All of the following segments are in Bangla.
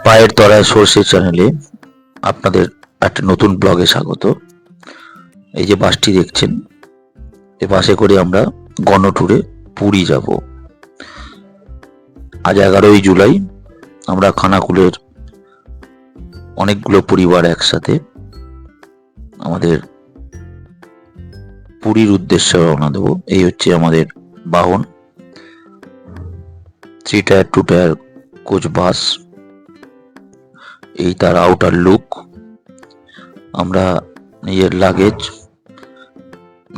পায়ের তলায় সর্ষে চ্যানেলে আপনাদের একটা নতুন ব্লগে স্বাগত। এই যে বাসটি দেখছেন, এই বাসে করে আমরা গণট্যুরে পুরী যাব। আজ 11ই জুলাই। আমরা খানাকুলের অনেকগুলো পরিবার একসাথে আমাদের পুরীর উদ্দেশ্যে রওনা দেবো। এই হচ্ছে আমাদের বাহন, 3 টায়ার 2 টায়ার কোচ বাস। এই তার আউটার লুক। আমরা নিজের লাগেজ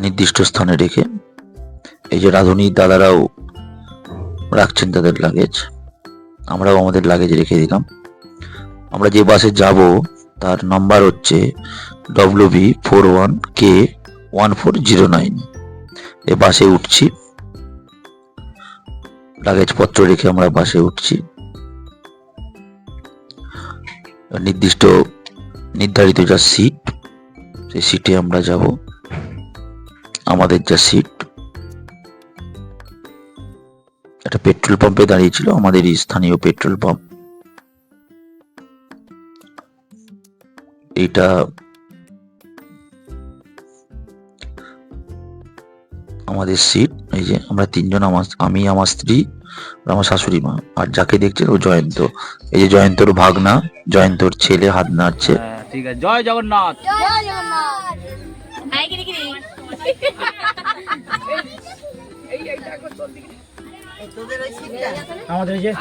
নির্দিষ্ট স্থানে রেখে, এই যে রাঁধুনি দাদারাও রাখছেন তাদের লাগেজ, আমরাও আমাদের লাগেজ রেখে দিলাম। আমরা যে বাসে যাব তার নাম্বার হচ্ছে WB41K1409। এই বাসে উঠছি, লাগেজপত্র রেখে আমরা বাসে উঠছি। নির্ধারিত যা সিট, সেই সিটে আমরা যাব। আমাদের যা সিট, একটা পেট্রোল পাম্পে দাঁড়িয়েছিল, আমাদের স্থানীয় পেট্রোল পাম্প। এইটা আমাদের সিট। এই যে আমরা তিনজন, আমি, আমার স্ত্রী, আমার শাশুড়ি মা। আর যাকে দেখছেন ও জয়ন্ত। এই যে জয়ন্তর ভাগনা, জয়ন্তর ছেলে হাত নাড়ছে। ঠিক আছে, জয় জগন্নাথ। জয় জগন্নাথ। হাই কিরি কিরি। আমাদের এই যে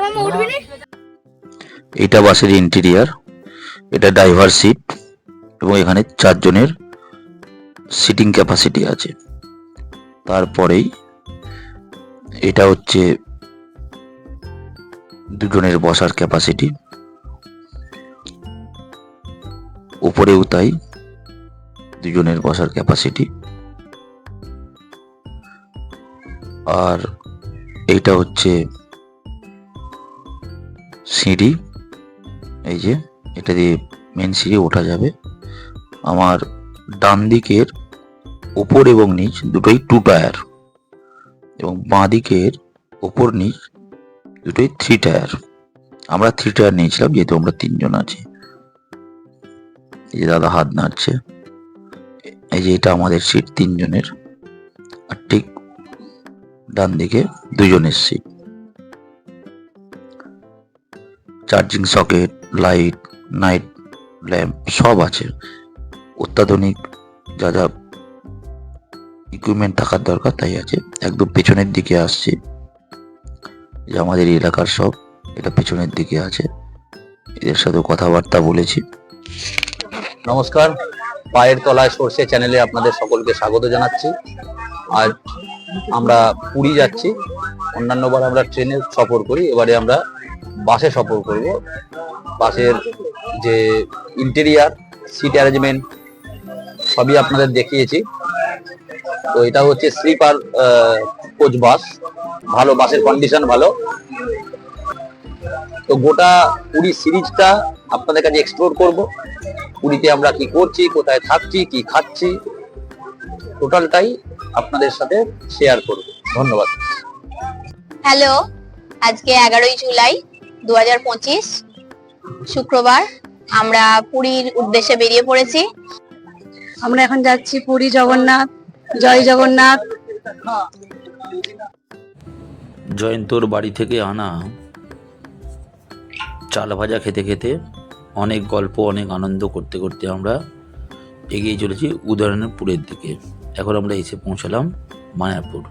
মামা উঠবি না? এটা বাসের ইন্টেরিয়ার, এটা ড্রাইভার সিট এবং এখানে 4 জনের সিটিং ক্যাপাসিটি আছে। তারপরেই এটা হচ্ছে 2 জনের বসার ক্যাপাসিটি। উপরেও তাই, 2 জনের বসার ক্যাপাসিটি। আর এইটা হচ্ছে সিঁড়ি। এই যে এটা দিয়ে মেন সিঁড়ি ওঠা যাবে। আমার ডান দিকের উপর এবং নিচ দুটোই 2 টায়ার এবং বাঁ দিকের উপর নিচ দুটোই 3 টায়ার। আমরা 3 টায়ার নিয়েছিলাম যেহেতু আমরা 3 জন আছি। এই যে দাদা হাত নাড়ছে। এই যে এটা আমাদের সিট 3 জনের। আর ঠিক ডান দিকে 2 জনের seat. Charging socket, light, night lamp সব আছে। অত্যাধুনিক যা যা ইকুইপমেন্ট থাকার দরকার তাই আছে। একদম পেছনের দিকে আসছে, যে আমাদের এলাকার সব, এটা পেছনের দিকে আছে। এদের সাথে কথাবার্তা বলেছি। নমস্কার, পায়ের তলায় সর্ষে চ্যানেলে আপনাদের সকলকে স্বাগত জানাচ্ছি। আজ আমরা পুরী যাচ্ছি। অন্যান্যবার আমরা ট্রেনে সফর করি, এবারে আমরা বাসে সফর করব। বাসের যে ইন্টেরিয়ার, সিট অ্যারেঞ্জমেন্ট সবই আপনাদের দেখিয়েছি। তো এটা হচ্ছে স্লিপার কোচ বাস, ভালো, বাসের কন্ডিশন ভালো। তো গোটা পুরী সিরিজটা আপনাদের কাছে এক্সপ্লোর করব। পুরীতে আমরা কি করছি, কোথায় থাকছি, কি খাচ্ছি, টোটালটাই আপনাদের সাথে শেয়ার করব। ধন্যবাদ। হ্যালো, আজকে 11ই জুলাই 2025 শুক্রবার। আমরা পুরীর উদ্দেশ্যে বেরিয়ে পড়েছি। আমরা এখন যাচ্ছি পুরী জগন্নাথ। জয় জগন্নাথ। জয়ন্তর বাড়ি থেকে আনা চাল ভাজা খেতে খেতে, অনেক গল্প, অনেক আনন্দ করতে করতে আমরা এগিয়ে চলেছি উদয়নাপুরের দিকে। এখন আমরা এসে পৌঁছালাম মায়াপুর।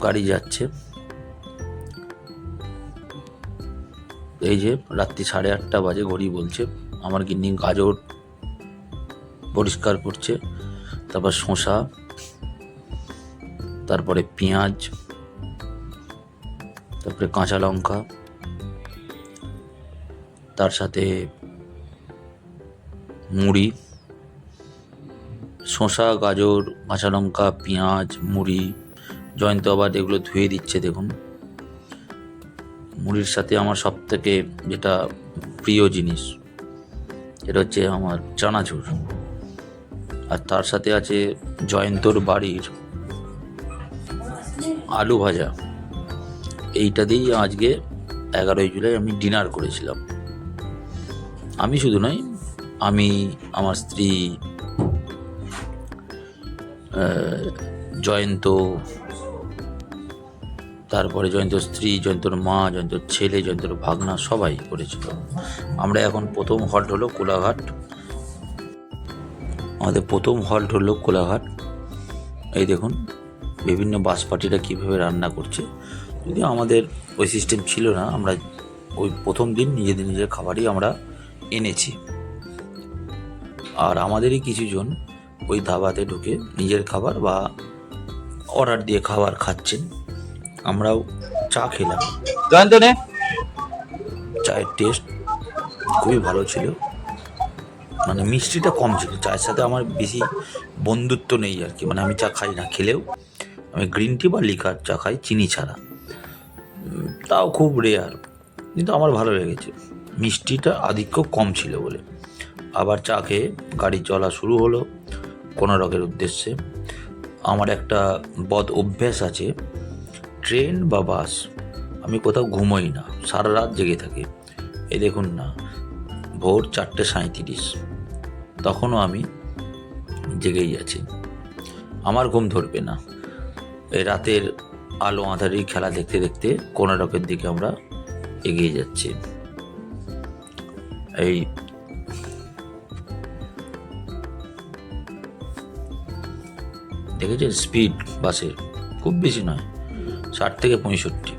গাড়ি যাচ্ছে। এই যে রাত্রি 8:30 বাজে, ঘড়ি বলছে। আমার গিন্নি গাজর পরিষ্কার করছে, তারপর শসা, তারপরে পেঁয়াজ, তারপরে কাঁচা লঙ্কা, তার সাথে মুড়ি। শসা, গাজর, কাঁচা লঙ্কা, পেঁয়াজ, মুড়ি। জয়ন্ত আবার এগুলো ধুয়ে দিচ্ছে। দেখুন, মুড়ির সাথে আমার সব থেকে যেটা প্রিয় জিনিস, এটা হচ্ছে আমার চানাচুর। আর তার সাথে আছে জয়ন্তর বাড়ির আলু ভাজা। এইটা দিয়েই আজকে 11ই জুলাই আমি ডিনার করেছিলাম। আমি শুধু নয়, আমি, আমার স্ত্রী, জয়ন্ত, তারপরে জয়ন্তর স্ত্রী, জয়ন্তর মা, জয়ন্তর ছেলে, জয়ন্তর ভাগনা, সবাই করেছিল। আমরা এখন প্রথম হল্ট হলো কোলাঘাট। আমাদের প্রথম হল্ট হলো কোলাঘাট। এই দেখুন বিভিন্ন বাস পার্টিরা কীভাবে রান্না করছে। যদি আমাদের ওই সিস্টেম ছিল না, আমরা ওই প্রথম দিন নিজেদের খাবারই আমরা এনেছি। আর আমাদেরই কিছুজন ওই ধাবাতে ঢুকে নিজের খাবার বা অর্ডার দিয়ে খাবার খাচ্ছেন। আমরাও চা খেলাম। জয়ন্ত নে। চায়ের টেস্ট খুবই ভালো ছিল, মানে মিষ্টিটা কম ছিল। চায়ের সাথে আমার বেশি বন্ধুত্ব নেই আর কি, মানে আমি চা খাই না, খেলেও আমি গ্রিন টি বা লিকার চা খাই চিনি ছাড়া, তাও খুব রেয়ার, কিন্তু আমার ভালো লেগেছে। মিষ্টিটা আধিক্য কম ছিল বলে। আবার চা খেয়ে গাড়ি চলা শুরু হলো কোনারকের উদ্দেশ্যে। আমার একটা বদ অভ্যাস আছে, ট্রেন বা বাস আমি কোথাও ঘুমোই না, সারা রাত জেগে থাকি। এই দেখুন না, ভোর 4:37, তখনও আমি জেগেই আছি। আমার ঘুম ধরবে না। এই রাতের আলো আঁধারি খেলা দেখতে দেখতে কোনারকের দিকে আমরা এগিয়ে যাচ্ছি। এই দেখেছেন স্পিড বাসের, খুব বেশি নয়, 60 থেকে 65।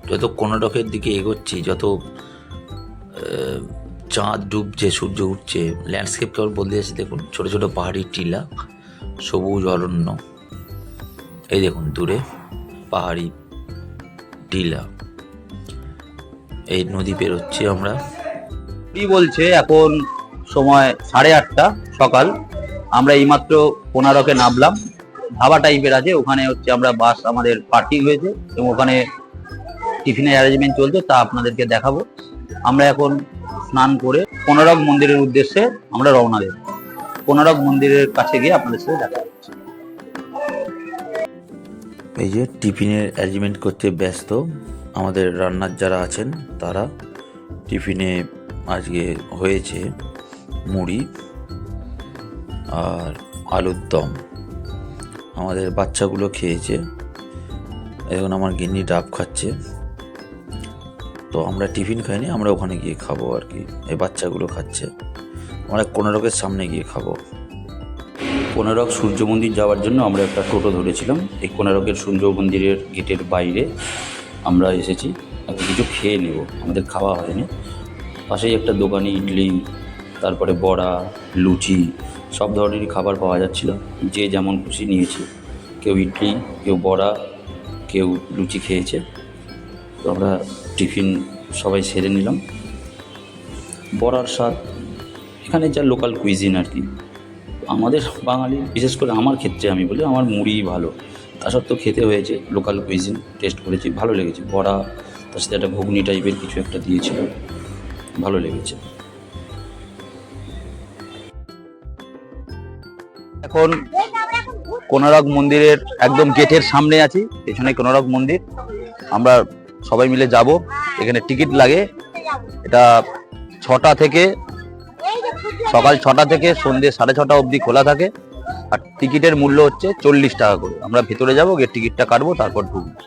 যত কোনারকের দিকে এগোচ্ছি, যত চাঁদ ডুবছে, সূর্য উঠছে, ল্যান্ডস্কেপ কেবল বদলে যাচ্ছে। দেখুন ছোট ছোট পাহাড়ি টিলা, সবুজ অরণ্য। এই দেখুন দূরে পাহাড়ি টিলা, এই নদী পেরোচ্ছি আমরা। কি বলছে এখন সময় 8:30 সকাল। আমরা এইমাত্র কোনারকে নামলাম। ধাবা টাইপের আছে, ওখানে হচ্ছে আমরা বাস, আমাদের পার্টি হয়েছে এবং ওখানে টিফিনের অ্যারেঞ্জমেন্ট চলছে, তা আপনাদেরকে দেখাবো। আমরা এখন স্নান করে কোনারক মন্দিরের উদ্দেশ্যে আমরা রওনা দেব। কোনারক মন্দিরের কাছে গিয়ে আপনাদের সাথে দেখা হচ্ছে। এই যে টিফিনের অ্যারেঞ্জমেন্ট করতে ব্যস্ত আমাদের রান্নার যারা আছেন তারা। টিফিনে আজকে হয়েছে মুড়ি আর আলুর দম। আমাদের বাচ্চাগুলো খেয়েছে, এখন আমার গিন্নি ডাব খাচ্ছে। তো আমরা টিফিন খাইনি, আমরা ওখানে গিয়ে খাবো আর কি। এই বাচ্চাগুলো খাচ্ছে, আমরা কোনারকের সামনে গিয়ে খাবো। কোনারক সূর্য মন্দির যাওয়ার জন্য আমরা একটা টোটো ধরেছিলাম। এই কোনারকের সূর্য মন্দিরের গেটের বাইরে আমরা এসেছি, একটা কিছু খেয়ে নেব, আমাদের খাওয়া হয়নি। পাশেই একটা দোকানে ইডলি, তারপরে বড়া, লুচি, সব ধরনেরই খাবার পাওয়া যাচ্ছিল। যে যেমন খুশি নিয়েছে, কেউ ইডলি, কেউ বড়া, কেউ লুচি খেয়েছে। তো আমরা টিফিন সবাই সেরে নিলাম। বড়ার স্বাদ এখানে যা লোকাল কুইজিন আর কি। আমাদের বাঙালি, বিশেষ করে আমার ক্ষেত্রে আমি বলি, আমার মুড়ি ভালো, তা সত্ত্বেও খেতে হয়েছে। লোকাল কুইজিন টেস্ট করেছি, ভালো লেগেছে। বড়া, তার সাথে একটা ঘুগনি টাইপের কিছু একটা দিয়েছিল, ভালো লেগেছে। এখন কোনারক মন্দিরের একদম গেটের সামনে আছি, পেছনে কোনারক মন্দির। আমরা সবাই মিলে যাব। এখানে টিকিট লাগে। এটা 6টা থেকে, সকাল 6টা থেকে সন্ধ্যে 6:30 অবধি খোলা থাকে। আর টিকিটের মূল্য হচ্ছে 40 টাকা করে। আমরা ভেতরে যাব, গিয়ে টিকিটটা কাটবো, তারপর ঢুকবো।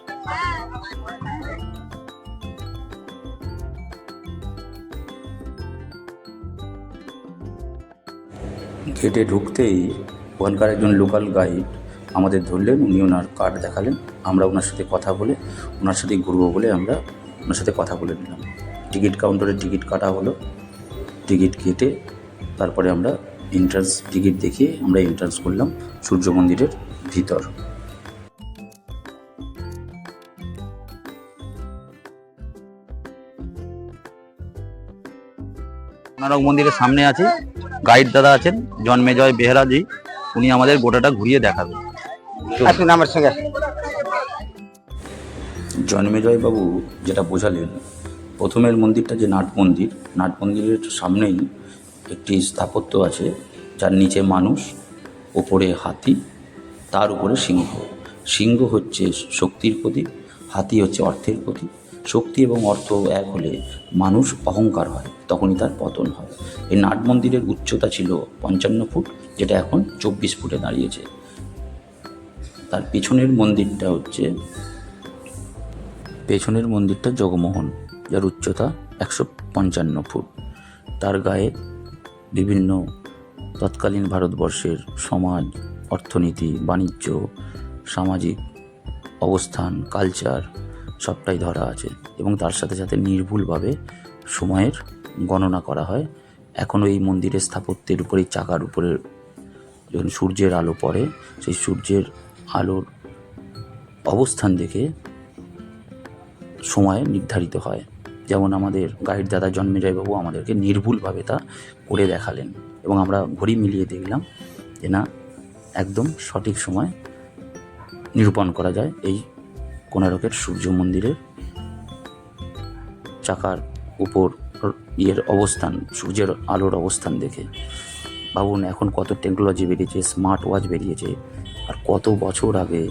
গেটে ঢুকতেই ওখানকার একজন লোকাল গাইড আমাদের ধরলেন। উনি ওনার কার্ড দেখালেন। আমরা ওনার সাথে কথা বলে, ওনার সাথে ঘুরবো বলে আমরা ওনার সাথে কথা বলে নিলাম। টিকিট কাউন্টারে টিকিট কাটা হলো। টিকিট কেটে তারপরে আমরা এন্ট্রান্স টিকিট দেখিয়ে আমরা এন্ট্রান্স করলাম সূর্য মন্দিরের ভিতর। কোনারক মন্দিরের সামনে আছি। গাইড দাদা আছেন জন্মেজয় বেহরাজি, উনি আমাদের গোটাটা ঘুরিয়ে দেখাবেন। আসুন আমার সঙ্গে। জন্মেজয় বাবু যেটা বোঝালেন, প্রথমের মন্দিরটা যে নাট মন্দির, নাট মন্দিরের সামনেই একটি স্থাপত্য আছে, যার নিচে মানুষ, ওপরে হাতি, তার উপরে সিংহ। সিংহ হচ্ছে শক্তির প্রতীক, হাতি হচ্ছে অর্থের প্রতীক। শক্তি এবং অর্থ এক হলে মানুষ অহংকার হয়, তখনই তার পতন হয়। এই নাট মন্দিরের উচ্চতা ছিল 55 ফুট, যেটা এখন 24 ফুটে দাঁড়িয়েছে। তার পেছনের মন্দিরটা জগমোহন, যার উচ্চতা 155 ফুট। তার গায়ে বিভিন্ন তৎকালীন ভারতবর্ষের সমাজ, অর্থনীতি, বাণিজ্য, সামাজিক অবস্থান, কালচার সবটাই ধরা আছে এবং তার সাথে সাথে নির্ভুলভাবে সময়ের গণনা করা হয়। এখনও এই মন্দিরের স্থাপত্যের উপরে, চাকার উপরে যখন সূর্যের আলো পড়ে, সেই সূর্যের আলোর অবস্থান দেখে সময় নির্ধারিত হয়। যেমন আমাদের গাইড দাদা জন্মেজয়বাবু আমাদেরকে নির্ভুলভাবে তা করে দেখালেন এবং আমরা ঘড়ি মিলিয়ে দেখলাম যে না, একদম সঠিক সময় নিরূপণ করা যায় এই কোণারকের সূর্য মন্দিরের চাকার উপর অবস্থান, সূর্যের আলোর অবস্থান দেখে। ভাবুন, এখন কত টেকনোলজি বেরিয়েছে, স্মার্ট ওয়াচ বেরিয়েছে, আর কত বছর আগে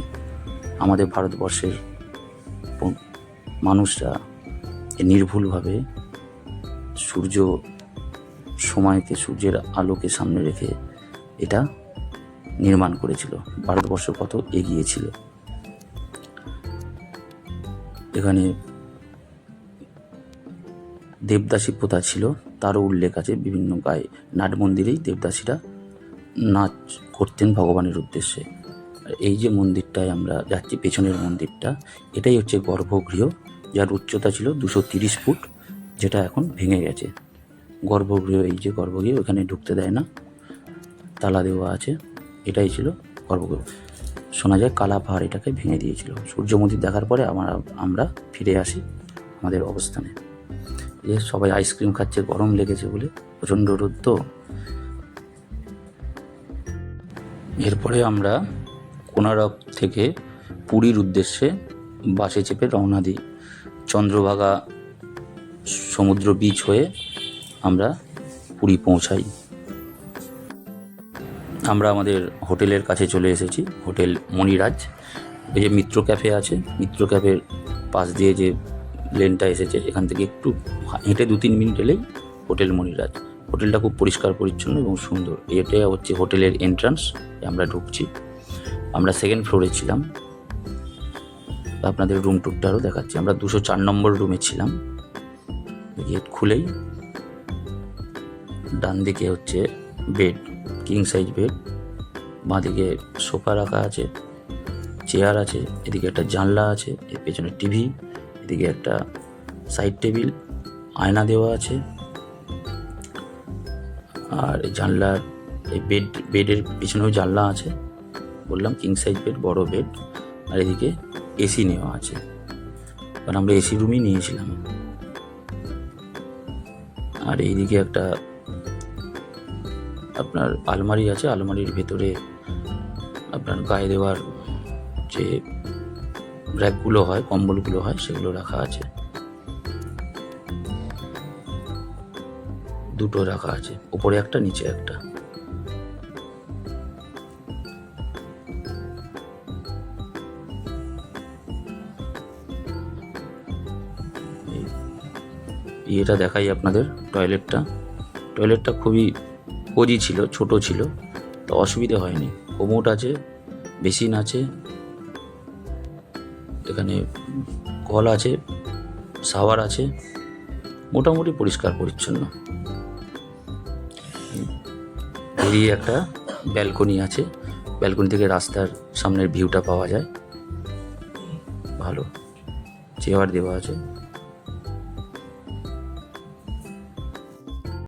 আমাদের ভারতবর্ষের মানুষরা নির্ভুলভাবে সূর্যের আলোকে সামনে রেখে এটা নির্মাণ করেছিল। ভারতবর্ষ কত এগিয়ে ছিল। এখানে দেবদাসী প্রথা ছিল, তারও উল্লেখ আছে বিভিন্ন গায়ে। নাট মন্দিরেই দেবদাসীরা নাচ করতেন ভগবানের উদ্দেশ্যে। আর এই যে মন্দিরটায় আমরা যাচ্ছি, পেছনের মন্দিরটা, এটাই হচ্ছে গর্ভগৃহ, যার উচ্চতা ছিল 230 ফুট, যেটা এখন ভেঙে গেছে। গর্ভগৃহ, এই যে গর্ভগৃহ, এখানে ঢুকতে দেয় না, তালা দেওয়া আছে। এটাই ছিল গর্ভগৃহ। শোনা যায় কালা পাহাড় এটাকে ভেঙে দিয়েছিল। সূর্য মন্দির দেখার পরে আমরা ফিরে আসি আমাদের অবস্থানে। যে সবাই আইসক্রিম খাচ্ছে, গরম লেগেছে বলে, প্রচণ্ড রোদ তো। এরপরে আমরা কোণারক থেকে পুরীর উদ্দেশ্যে বাসে চেপে রওনা দিই। চন্দ্রভাগা সমুদ্র বিচ হয়ে আমরা পুরী পৌঁছাই। আমরা আমাদের হোটেলের কাছে চলে এসেছি, হোটেল মণিরাজ। এই যে মিত্র ক্যাফে আছে, মিত্র ক্যাফের পাশ দিয়ে যে লেনটা এসেছে, এখান থেকে একটু হেঁটে 2-3 মিনিট এলেই হোটেল মণিরাজ। হোটেলটা খুব পরিষ্কার পরিচ্ছন্ন এবং সুন্দর। এটা হচ্ছে হোটেলের এন্ট্রান্স, আমরা ঢুকছি। আমরা 2nd ফ্লোরে ছিলাম, আপনাদের রুম টুরটা আরও দেখাচ্ছি। আমরা 204 নম্বর রুমে ছিলাম। গেট খুলেই ডান দিকে হচ্ছে বেড, কিং সাইজ বেড, বাঁদিকে সোফা রাখা আছে, চেয়ার আছে, এদিকে একটা জানলা আছে, এর পেছনে টিভি, এদিকে একটা সাইড টেবিল, আয়না দেওয়া আছে। আর এই জানলার এই বেডের পিছনেও জানলা আছে। বললাম কিং সাইজ বেড, বড় বেড। আর এদিকে এসি নেওয়া আছে, কারণ আমরা এসি রুমই নিয়েছিলাম। আর এইদিকে একটা আপনার আলমারি আছে, আলমারির ভেতরে আপনার গায়ে দেওয়ার যে র্যাকগুলো হয়, কম্বলগুলো হয়, সেগুলো রাখা আছে। 2টো রাখা আছে, উপরে একটা, নিচে একটা। এটা দেখাই আপনাদের টয়লেটটা খুবই কোজি ছিল, ছোট ছিল, তো অসুবিধা হয়নি। কোমোড আছে, বেসিন আছে, এখানে কল আছে, শাওয়ার আছে, মোটামুটি পরিষ্কার পরিচ্ছন্ন। বেরিয়ে একটা ব্যালকনি আছে, ব্যালকনি থেকে রাস্তার সামনের ভিউটা পাওয়া যায়। ভালো চেয়ার দেওয়া আছে।